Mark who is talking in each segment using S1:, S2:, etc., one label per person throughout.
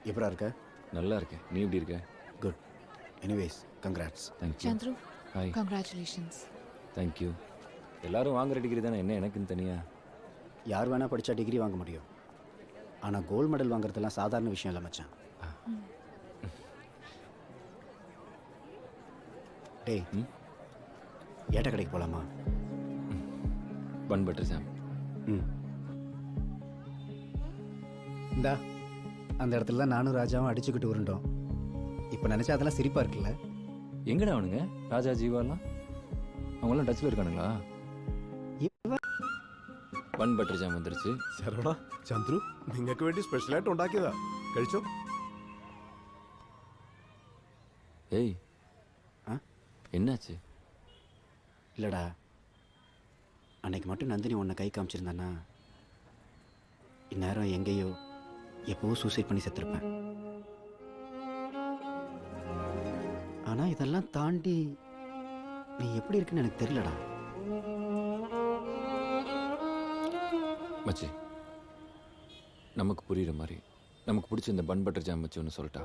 S1: எப்படா இருக்க?
S2: நல்லா இருக்கேன். நீ எப்படி இருக்க?
S1: Good. Anyways congrats.
S2: Thank you.
S3: Chandru,
S2: hi.
S3: Congratulations.
S2: Thank you. எல்லாரும் வாங்குற டிகிரி தானே, என்ன எனக்குன்னு தனியா?
S1: யார் வேணால் படித்தா டிகிரி வாங்க முடியும். ஆனால் கோல்டு மெடல் வாங்குறதெல்லாம் சாதாரண விஷயம் இல்லை மச்சான். டேய், ஏட்ட கடைக்கு போகலாமா?
S2: Bun butter jam.
S1: ம், இந்தா அந்த இடத்துல தான் நானும் ராஜாவும் அடிச்சுக்கிட்டு உருண்டோம். இப்போ நினச்சா அதெல்லாம் சிரிப்பாக இருக்குல்ல?
S2: எங்கடா அவனுங்க? ராஜா ஜீவாலாம் அவங்களாம் டச்சில் இருக்கானுங்களா? ബൺ ബട്ടർ ജാം വന്നിരിച്ച്.
S4: ശരവണ, ചന്ദ്രു നിങ്ങൾക്ക് വേണ്ടി സ്പെഷ്യലായിട്ട് ഉണ്ടാക്കിയതാ, കഴിച്ചോ.
S2: ஏய், என்னாச்சு?
S1: இல்லைடா, அன்னைக்கு மட்டும் நந்தினி உன்னை கை காமிச்சிருந்தானா இந்நேரம் எங்கேயோ எப்போவோ சூசைட் பண்ணி செத்துருப்பேன். ஆனால் இதெல்லாம் தாண்டி நீ எப்படி இருக்குன்னு எனக்கு தெரியலடா.
S2: மச்சி, நமக்கு புரியுற மாதிரி நமக்கு பிடிச்ச இந்த பன் பட்டர் ஜாம் வச்சு ஒன்று சொல்லிட்டா.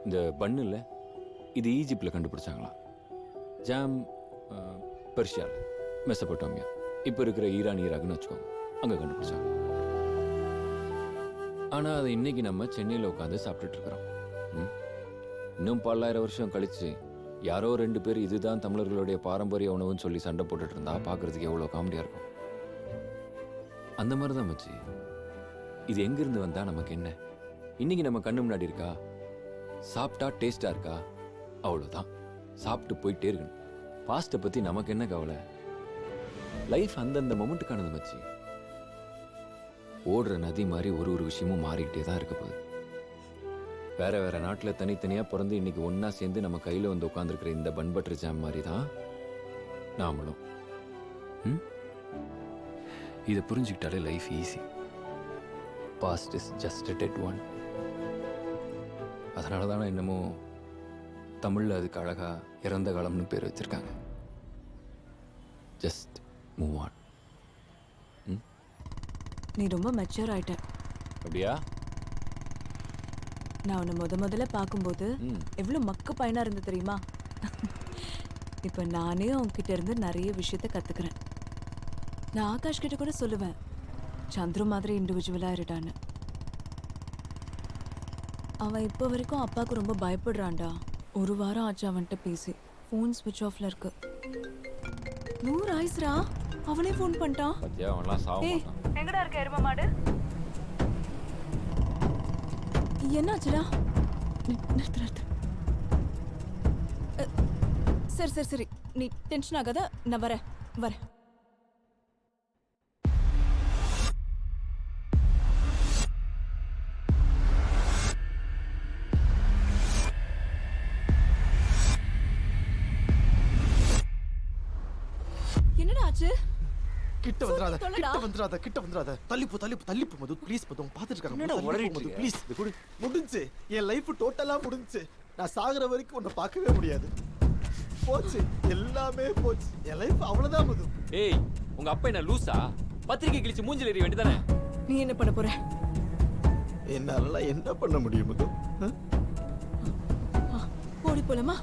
S2: இந்த பன்னு இல்லை, இது ஈஜிப்டில் கண்டுபிடிச்சாங்களாம். ஜாம் பெர்ஷியாவில், மெசபடோமியா, இப்போ இருக்கிற ஈரான் ஈராக்னு வச்சுக்கோங்க, அங்கே கண்டுபிடிச்சாங்க. ஆனால் அதை இன்னைக்கு நம்ம சென்னையில் உட்காந்து சாப்பிட்டுட்டு இருக்கிறோம். இன்னும் 10,000 வருஷம் கழிச்சு யாரோ 2 பேர் இதுதான் தமிழர்களுடைய பாரம்பரிய உணவுன்னு சொல்லி சண்டை போட்டுட்டு இருந்தா பார்க்கறதுக்கு எவ்வளோ காமெடியாக இருக்கும். அந்த மாதிரி தான் மச்சி, இது எங்கிருந்து வந்தா நமக்கு என்ன? இன்னைக்கு நம்ம கண்ணு முன்னாடி இருக்கா, சாப்பிட்டா டேஸ்டா இருக்கா, அவ்வளோதான். சாப்பிட்டு போயிட்டே இருக்கணும். பாஸ்ட்டை பற்றி நமக்கு என்ன கவலை? லைஃப் அந்தந்த மொமெண்ட்டுக்கானது மச்சி. ஓடுற நதி மாதிரி ஒரு விஷயமும் மாறிக்கிட்டே தான் இருக்க போகுது. வேற வேற நாட்டில் தனித்தனியாக பிறந்து இன்னைக்கு ஒன்றா சேர்ந்து நம்ம கையில் வந்து உட்காந்துருக்கிற இந்த பன் பட்டர் ஜாம் மாதிரி தான் நாமளும். இதை புரிஞ்சுக்கிட்டாலே life easy. Past is just a dead one. அதனால தானே என்னமோ தமிழில் அதுக்கு அழகா இறந்த காலம்னு பேர் வச்சிருக்காங்க. Just move on.
S5: நீ ரொம்ப மெச்சூர் ஆயிட்ட.
S2: அப்படியா?
S5: நான் உன்னை முதல்ல பார்க்கும்போது எவ்வளோ மக்கு பையனா இருந்து தெரியுமா? இப்போ நானே உன்கிட்ட இருந்து நிறைய விஷயத்த கத்துக்கிறேன். நான் ஆகாஷ் கிட்ட கூட சொல்லுவேன், சந்துரு மாதிரி இண்டிவிஜுவலா இருடான்னு. அவன் இப்போ வரைக்கும் அப்பாவுக்கு ரொம்ப பயப்படுறான்டா. 1 வாரம் ஆச்சு அவன்கிட்ட பேசி. ஃபோன் ஸ்விட்ச் ஆஃப்ல இருக்கு. 100 ஆயிஸ்ரா, அவனே ஃபோன் பண்ணிட்டான்.
S2: பத்தியா, அவன்லாம் சாவ மாட்டான்.
S5: எங்கடா இருக்க எரும மாடு? என்னாச்சுடா? நிறுத்து. சரி, நீ டென்ஷன் ஆகாத, நான் வரேன். என்னடா ஆச்சு?
S4: கிட்ட வந்துடாத. தள்ளிப்பு மது, ப்ளீஸ் மது, பாத்துட்டு இருக்காங்க மது, ப்ளீஸ். முடிஞ்சு, என் லைஃப் டோட்டலா முடிஞ்சு. நான் சாகுற வரைக்கும் உன்னை பார்க்கவே முடியாது. போச்சு, எல்லாமே போச்சு. என் லைஃப் அவ்வளவுதான் மது.
S2: ஏய், உங்க அப்பா என்ன லூசா? பத்திரிக்கை கிழிச்சு மூஞ்சில எறிய வேண்டியதானே?
S5: நீ என்ன பண்ண போற?
S4: என்னால என்ன பண்ண முடியும் மது?
S5: ஓடி போலாமா?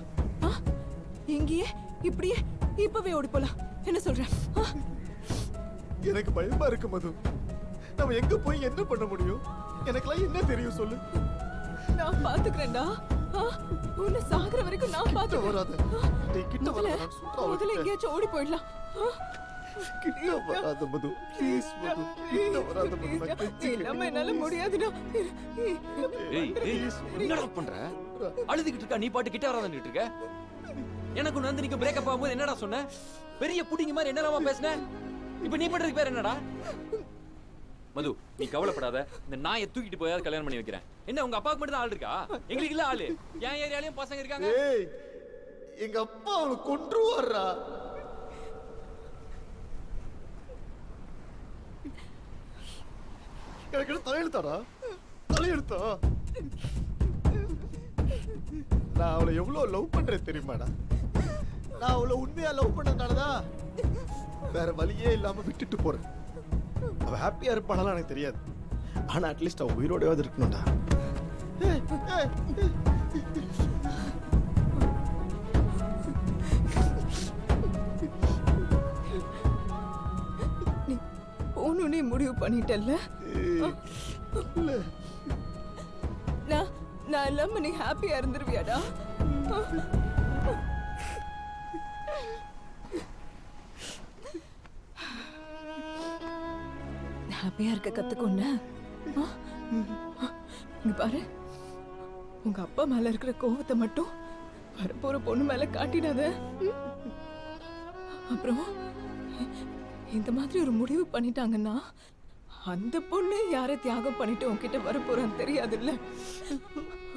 S5: இங்கேயே இப்படியே இப்பவே ஓடி போலாம். என்ன சொல்ற?
S4: எனக்கு பயமா இருக்கு மது. நம்ம எங்க போய் என்ன பண்ண முடியும்? எனக்குலாம் என்ன தெரியும் சொல்லு.
S5: நான் பாத்துக்கிறேன்டா. உன்னை சாகுற வரைக்கும் நான் பாத்துக்கிறேன். முதல்ல எங்கேயாச்சும் ஓடி போயிடலாம்.
S4: கிட்ட வராத மது, ப்ளீஸ் மது, கிட்ட வராத மது.
S5: இல்லாம என்னால முடியாதுடா.
S2: என்னடா பண்ற? அழுதுகிட்டு இருக்கா, நீ பாட்டு கிட்ட வராதன்னு இருக்க. எனக்கு நந்தினிக்கு பிரேக்கப் ஆகும்போது என்னடா சொன்ன? பெரிய புடிங்க மாதிரி என்னடாமா பேசுன? இப்ப நீ பண்றதுக்கு பேர் என்னடா? மது, நீ கவலைப்படாத. இந்த நாயை தூக்கிட்டு போயாவது கல்யாணம் பண்ணி வைக்கிறேன். என்ன உங்க அப்பாவுக்கு மட்டும் தான் ஆள் இருக்கா? எங்களுக்கு இல்ல ஆளு. என் ஏரியாலயும் பசங்க இருக்காங்க.
S4: ஏய், எங்க அப்பா அவனை கொன்றுவாரா? எனக்கு தலையெழுத்தா? நான் அவளை எவ்வளவு லவ் பண்றேன் தெரியுமாடா? நான் அவளை உண்மையா லவ் பண்ணதுனாலதான் வேற வழியே இல்லாம விட்டுட்டு போறேன். அவ ஹாப்பியா இருப்பானாலும் எனக்கு தெரியாது. ஆனா அட்லீஸ்ட் அவன் உயிரோடவாது இருக்கணும்டா.
S5: நீ போகணுன்னே முடிவு பண்ணிட்டல்ல? நான் இல்லாம நீ ஹாப்பியா இருந்துருவியாடா? ஹாப்பியா இருக்க கத்துக்கொன்ன. இங்க பாரு, உங்க அப்பா மேல இருக்கிற கோவத்தை மட்டும் வரப்போற பொண்ணு மேல காட்டிடாத. அப்புறம் இந்த மாதிரி ஒரு முடிவு பண்ணிட்டாங்கன்னா அந்த பொண்ணு யாரை தியாகம் பண்ணிட்டு உன்கிட்ட வரப்போறான்னு தெரியாதுல்ல.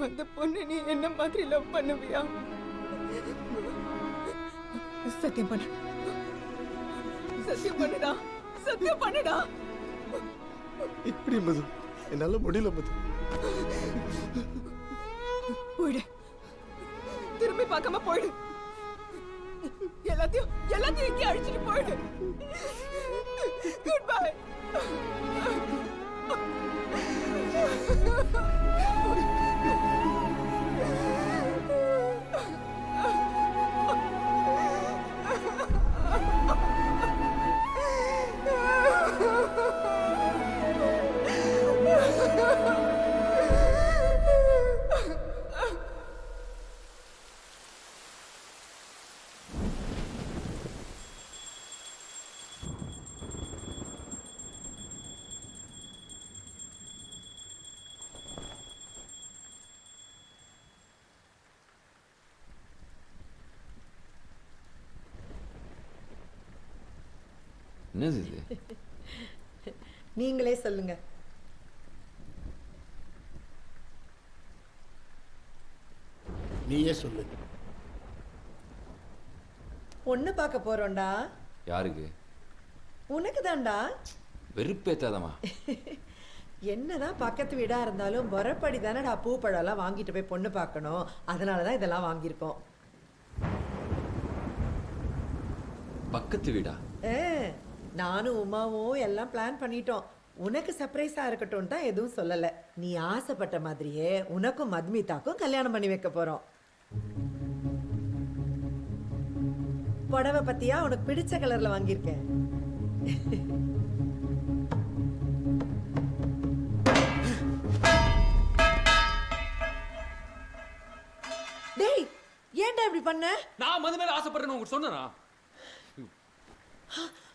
S5: அந்த பொண்ணு நீ என்ன மாதிரி லவ் பண்ணுவியா? சத்தியம் பண்ணு, சத்தியம் பண்ணுடா, சத்தியம் பண்ணுடா.
S4: இப்படி மது என்னால முடியல மது.
S5: போயிடு, திரும்பி பார்க்காம போயிடு. எல்லாத்தையும் இங்கே அழிச்சிட்டு போயிடு. Good bye.
S2: என்னது இது?
S3: நீங்களே சொல்லுங்க.
S4: நீயே சொல்லு.
S3: பொண்ணு பார்க்க போறோம்டா.
S2: யாருக்கு?
S3: உனக்கு தான்டா.
S2: வெறுப்பேத்தாதமா.
S3: என்னதான் பக்கத்து வீடா இருந்தாலும் வரப்படி தானடா பூ பழம்லாம் வாங்கிட்டு போய் பொண்ணு பார்க்கணும். அதனாலதான் இதெல்லாம் வாங்கியிருக்கோம்.
S2: பக்கத்து வீடா?
S3: நானும் உமாவும் எல்லாம் பிளான் பண்ணிட்டோம். உனக்கு சர்ப்ரைஸா இருக்கட்டும் தான் எதுவும் சொல்லல. நீ ஆசைப்பட்ட மாதிரியே உனக்கும் மதுமிதாக்கும் கல்யாணம் பண்ணி வைக்க போறோம். புடவை பத்தியா உனக்கு பிடிச்ச கலர்ல வாங்கியிருக்கேன். டேய், ஏன்டா இப்படி பண்ண?
S2: நான் மது மேல ஆசைப்படுறேன்னு உங்களுக்கு சொன்னனா?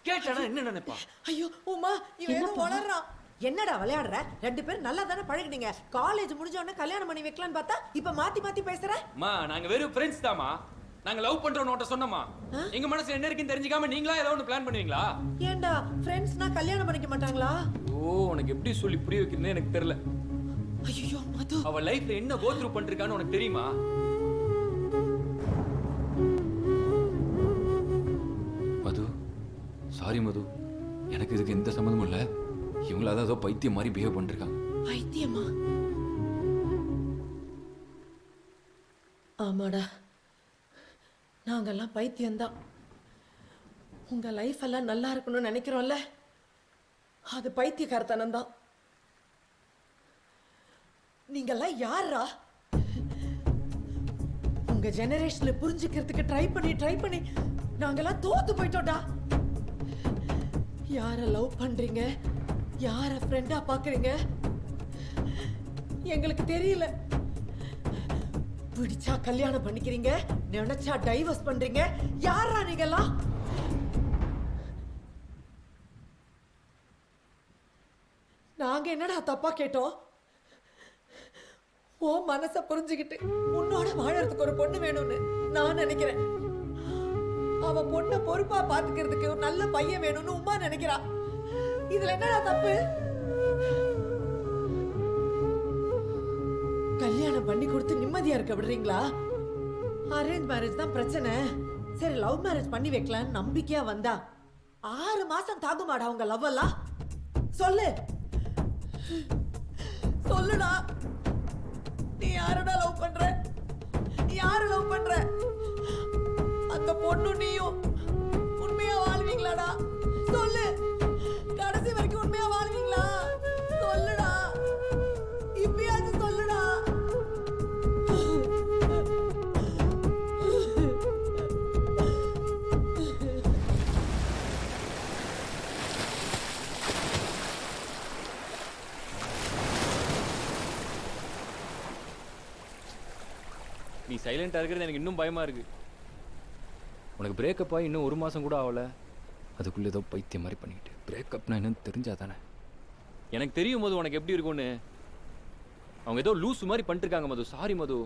S2: கேட்டா என்ன நினைப்பா?
S3: ஐயோ உமா, இவன் ஏதோ வளர்றான். என்னடா விளையாடுற? 2 பேரும் நல்லா தானே பழகுனீங்க. காலேஜ் முடிஞ்ச உடனே கல்யாணம் பண்ணி வைக்கலாம்னு பார்த்தா இப்ப மாத்தி மாத்தி பேசுற.
S2: அம்மா, நாங்க வெறும் ஃப்ரெண்ட்ஸ் தாமா. நாங்க லவ் பண்றோம்னு உன்கிட்ட சொன்னமா. எங்க மனசுல என்ன இருக்குன்னு தெரிஞ்சுக்காம நீங்களா ஏதோ ஒன்னு பிளான் பண்ணுவீங்களா?
S3: ஏன்டா ஃப்ரெண்ட்ஸ்னா கல்யாணம் பண்ணிக்க மாட்டாங்களா?
S2: ஓ, உனக்கு எப்படி சொல்லி புரிய வைக்கிறதுன்னு எனக்கு தெரியல.
S3: ஐயோ மது,
S2: அவ லைஃப்ல என்ன கோ த்ரூ பண்ணிருக்கான்னு உனக்கு தெரியுமா? மது, சாரி மது, எனக்கு இதுக்கு எந்த சம்மந்தமும் இல்ல. இவங்கள ஏதோ பைத்தியம் மாதிரி பிஹேவ் பண்ணிருக்காங்க.
S3: பைத்தியமா? ஆமாடா, நாங்கெல்லாம் பைத்தியம்தான். உங்க லைஃப் எல்லாம் நல்லா இருக்கணும்னு நினைக்கிறோம்ல, அது பைத்தியக்காரத்தனம் தான். நீங்கெல்லாம் யாரா? உங்க ஜெனரேஷன்ல புரிஞ்சுக்கிறதுக்கு ட்ரை பண்ணி நாங்கெல்லாம் தோத்து போயிட்டோம்டா. யார லவ் பண்றீங்க, யார ஃப்ரெண்டா பாக்குறீங்க எங்களுக்கு தெரியல. பிடிச்சா கல்யாணம் பண்ணிக்கிறீங்க, நினைச்சா டைவர்ஸ் பண்றீங்க. யாரா நீங்கெல்லாம்? நாங்க என்னடா தப்பா கேட்டோம்? ஓ மனச புரிஞ்சுக்கிட்டு உன்னோட வாழறதுக்கு ஒரு பொண்ணு வேணும்னு நான் நினைக்கிறேன். அவ பொண்ண பொறுப்பா பாத்துக்கிறதுக்கு ஒரு நல்ல பையன் வேணும்னு உமா நினைக்கிறா. இதுல என்னடா தப்பு? கல்யாணம் பண்ணி கொடுத்து நிம்மதியா இருக்க விடுறீங்களா? அரேஞ்ச் மேரேஜ் தான் பிரச்சனை. சரி, லவ் மேரேஜ் பண்ணி வைக்கலான்னு நம்பிக்கையா வந்தா 6 மாசம் தாகுமாடா உங்க லவ் எல்லாம்? சொல்லு, சொல்லுடா. நீ யாரடா லவ் பண்ற? யாரு லவ் பண்ற? அந்த பொண்ணு நீயும் உண்மையா வாழ்வீங்களாடா? சொல்லு, கடைசி வரைக்கும் உண்மையா வாழ்வீங்களா? சொல்லுடா.
S2: நீ சைலண்டாக இருக்கிறது எனக்கு இன்னும் பயமாக இருக்கு. உனக்கு பிரேக்கப் ஆகி இன்னும் 1 மாதம் கூட ஆகலை, அதுக்குள்ளே ஏதோ பைத்தியம் மாதிரி பண்ணிக்கிட்டு பிரேக்கப்னா என்னன்னு தெரிஞ்சா தானே. எனக்கு தெரியும் மது உனக்கு எப்படி இருக்கும்னு. அவங்க ஏதோ லூஸ் மாதிரி பண்ணிட்டுருக்காங்க மது. சாரி மது.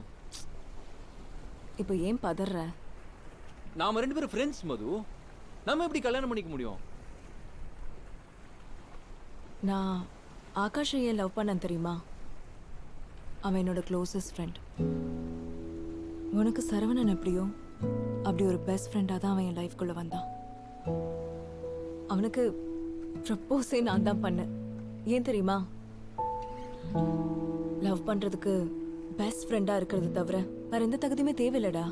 S5: இப்போ ஏன் பதற?
S2: நாம 2 பேரும் ஃப்ரெண்ட்ஸ் மது. நம்ம எப்படி கல்யாணம் பண்ணிக்க முடியும்?
S5: நான் ஆகாஷை ஏன் லவ் பண்ணேன் தெரியுமா? அவன் என்னோட க்ளோசஸ்ட் ஃப்ரெண்ட். உனக்கு சரவணன் எப்படியோ அப்படி ஒரு பெஸ்ட் ஃப்ரெண்டாக தான் அவன் என் லைஃப்குள்ளே வந்தான். அவனுக்கு ப்ரப்போஸே நான் தான் பண்ணேன். ஏன் தெரியுமா? லவ் பண்ணுறதுக்கு பெஸ்ட் ஃப்ரெண்டாக இருக்கிறது தவிர வேற எந்த தகுதியுமே தேவையில்லடா.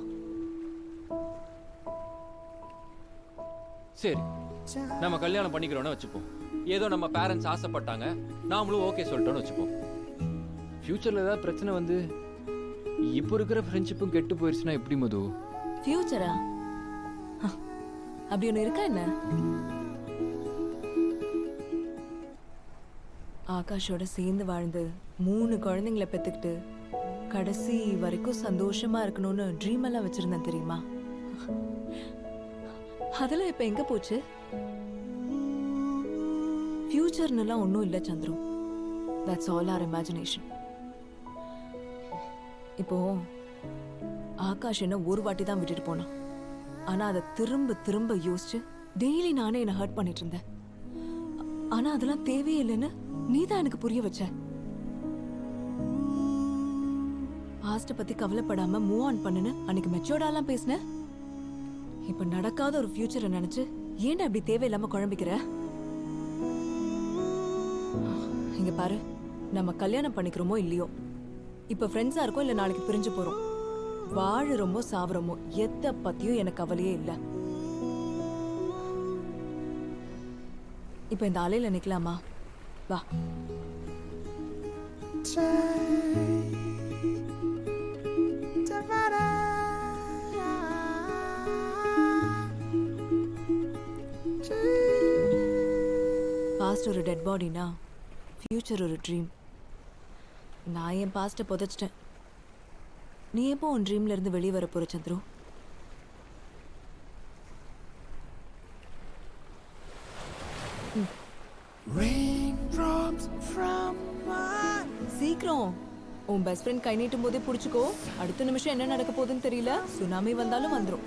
S2: சரி, நம்ம கல்யாணம் பண்ணிக்கிறோன்னு வச்சுப்போம். ஏதோ நம்ம பேரண்ட்ஸ் ஆசைப்பட்டாங்க, நாமளும் ஓகே சொல்லிட்டோன்னு வச்சுப்போம். ஃபியூச்சரில் ஏதாவது பிரச்சனை வந்து இப்போ இருக்கிற ஃப்ரெண்ட்ஷிப்பும் கெட்டு போயிடுச்சுன்னா எப்படி மது?
S5: ஃபியூச்சரா? அப்படி ஒன்று இருக்கா என்ன? ஆகாஷோட சேர்ந்து வாழ்ந்து 3 குழந்தைங்களை பெற்றுக்கிட்டு கடைசி வரைக்கும் சந்தோஷமா இருக்கணும்னு ட்ரீம் எல்லாம் வச்சிருந்தேன் தெரியுமா? அதெல்லாம் இப்ப எங்க போச்சு? ஃபியூச்சர்னுலாம் ஒன்றும் இல்லை Chandru. That's all our imagination. இப்போ ஆகாஷ் என்ன ஒரு வாட்டி தான் விட்டுட்டு போனான். ஆனா அதை திரும்ப திரும்ப யோசிச்சு டெய்லி நானே என்னை ஹர்ட் பண்ணிட்டு இருந்தேன். ஆனா அதெல்லாம் தேவையே இல்லைன்னு நீ தான் எனக்கு புரிய வச்ச. பாஸ்ட பத்தி கவலைப்படாம மூவ் ஆன் பண்ணுன்னு அன்னைக்கு மெச்சோர்டாலாம் பேசின. இப்ப நடக்காத ஒரு ஃபியூச்சரை நினைச்சு ஏன்டா இப்படி தேவையில்லாம குழம்பிக்கிற? இங்க பாரு, நம்ம கல்யாணம் பண்ணிக்கிறோமோ இல்லையோ, இப்ப ஃப்ரெண்ட்ஸா இருக்கோம் இல்ல நாளைக்கு பிரிஞ்சு போறோம், வாழுறோமோ சாவுறோமோ எதை பத்தியும் எனக்கு கவலையே இல்லை. இப்ப இந்த அலையில நிக்கலாமா? வா. பாஸ்ட் ஒரு டெட் பாடினா ஃபியூச்சர் ஒரு ட்ரீம். நான் என் பாஸ்ட்டை புதைச்சிட்டேன். நீ எப்போ உன் ட்ரீம்ல இருந்து வெளியே வர போற சந்துரு? சீக்கிரம் உன் பெஸ்ட் ஃப்ரெண்ட் கை நீட்டும் போதே புடிச்சுக்கோ. அடுத்த நிமிஷம் என்ன நடக்க போகுதுன்னு தெரியல. சுனாமி வந்தாலும் வந்துரும்.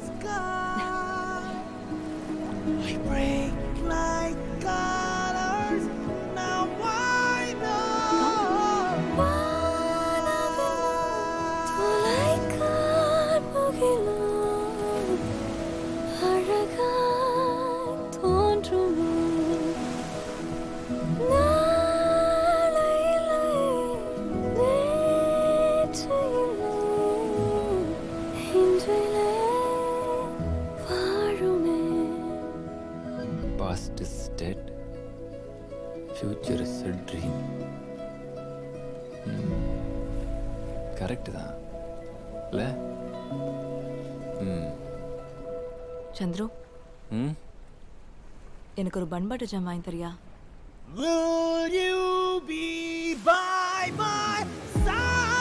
S2: Past is dead, future is a dream. Correct தான் இல்ல?
S5: சந்துரு, எனக்கு ஒரு பன் பட்டர் ஜாம் வாங்கி தரியா?
S4: Will you be by my side?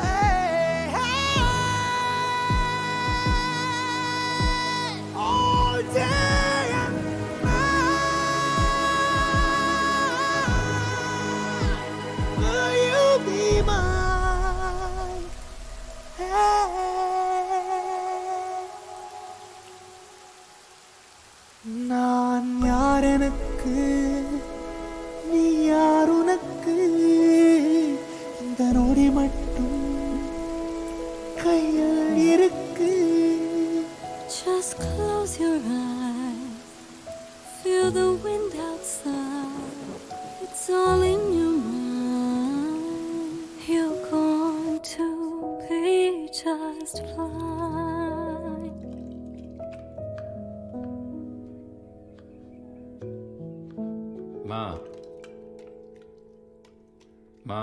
S4: Hey, hey. All day and night. Will you be mine? Hey. நான் யார் எனக்கு, நீ யார் உனக்கு, இந்த நொடி மட்டும் கையில் இருக்கு.
S6: Just close your eyes, feel the wind outside, it's all in your mind, you're going to be just fine.
S2: மா மா,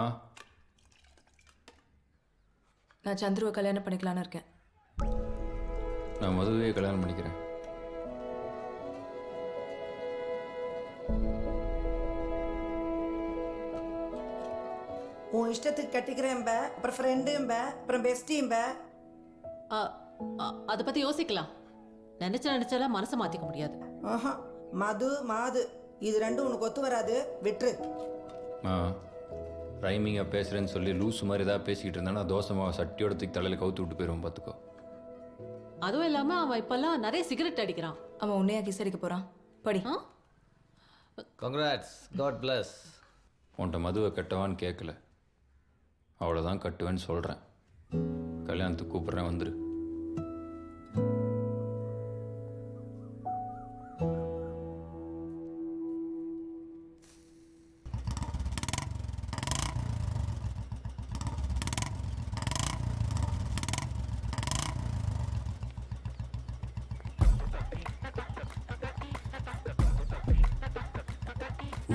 S5: நான் சந்துருவை கல்யாணம் பண்ணிக்கலான்னு இருக்கேன்.
S2: நான் மதுவையே கல்யாணம் பண்ணிக்கிறேன்.
S7: உன் இஷ்டத்துக்கு கட்டிக்கிறேன்ப, அப்புறம் ஃப்ரெண்டும்ப, அப்புறம் பெஸ்டிம்ப.
S8: அதை பத்தி யோசிக்கலாம். நினைச்சாலும் மனசை மாத்திக்க முடியாது.
S7: ஆஹா, மது மாது இது ரெண்டும் உனக்கு ஒத்து வராது, விட்டுரு.
S2: ரைமிங்காக பேசுகிறேன்னு சொல்லி லூஸ் மாதிரி ஏதாவது பேசிக்கிட்டு இருந்தானா தோசை மாவை சட்டியோட தூக்கி தலையில் கவுத்து விட்டு போயிடுவோம் பார்த்துக்கோ.
S8: அதுவும் இல்லாம அவன் இப்பெல்லாம் நிறைய சிகரெட் அடிக்கிறான்.
S5: அவன் உன்னையா கிஸ் அடிக்க போறான். படி.
S9: Congrats, God bless.
S2: உன்கிட்ட மதுவை கட்டவான்னு கேட்கல, அவ்வளோதான் கட்டுவேன்னு சொல்கிறேன். கல்யாணத்துக்கு கூப்பிட்றேன், வந்துரு.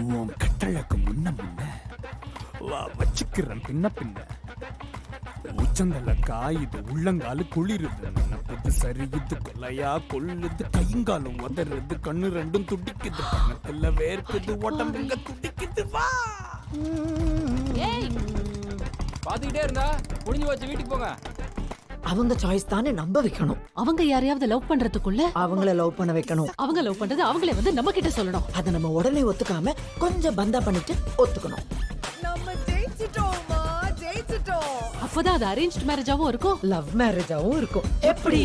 S10: உன் கட்டழக்கு முன்ன வச்சுக்கிறேன் பின்ன பின்ன. உச்சந்தல காயுது, உள்ளங்காலு குளிருது, நினப்புது சரியுது, கொலையா கொள்ளுது, கைங்காலும் உதறது, கண்ணு ரெண்டும் துடிக்குது, கணத்துல வேர்க்குது, உடம்புங்க துடிக்குது. வா
S2: பார்த்துக்கிட்டே இருந்தா முடிஞ்சு வச்சு வீட்டுக்கு போங்க.
S3: அவங்க சாய்ஸ் தானே நம்ப வைக்கணும்.
S8: அவங்க யாரையாவது லவ் பண்றதுக்குள்ள
S3: அவங்கள லவ் பண்ண வைக்கணும்.
S8: அவங்க லவ் பண்றது அவங்களே வந்து நம்ம கிட்ட சொல்லணும்.
S3: அதை நம்ம உடனே ஒத்துக்காம கொஞ்சம் பந்தா பண்ணிட்டு ஒத்துக்கணும். நம்ம ஜெயிச்சிட்டோம்.
S8: அப்பதான் அது அரேஞ்ச்ட் மேரேஜாவும் இருக்கும்,
S3: லவ் மேரேஜாவும் இருக்கும். எப்படி?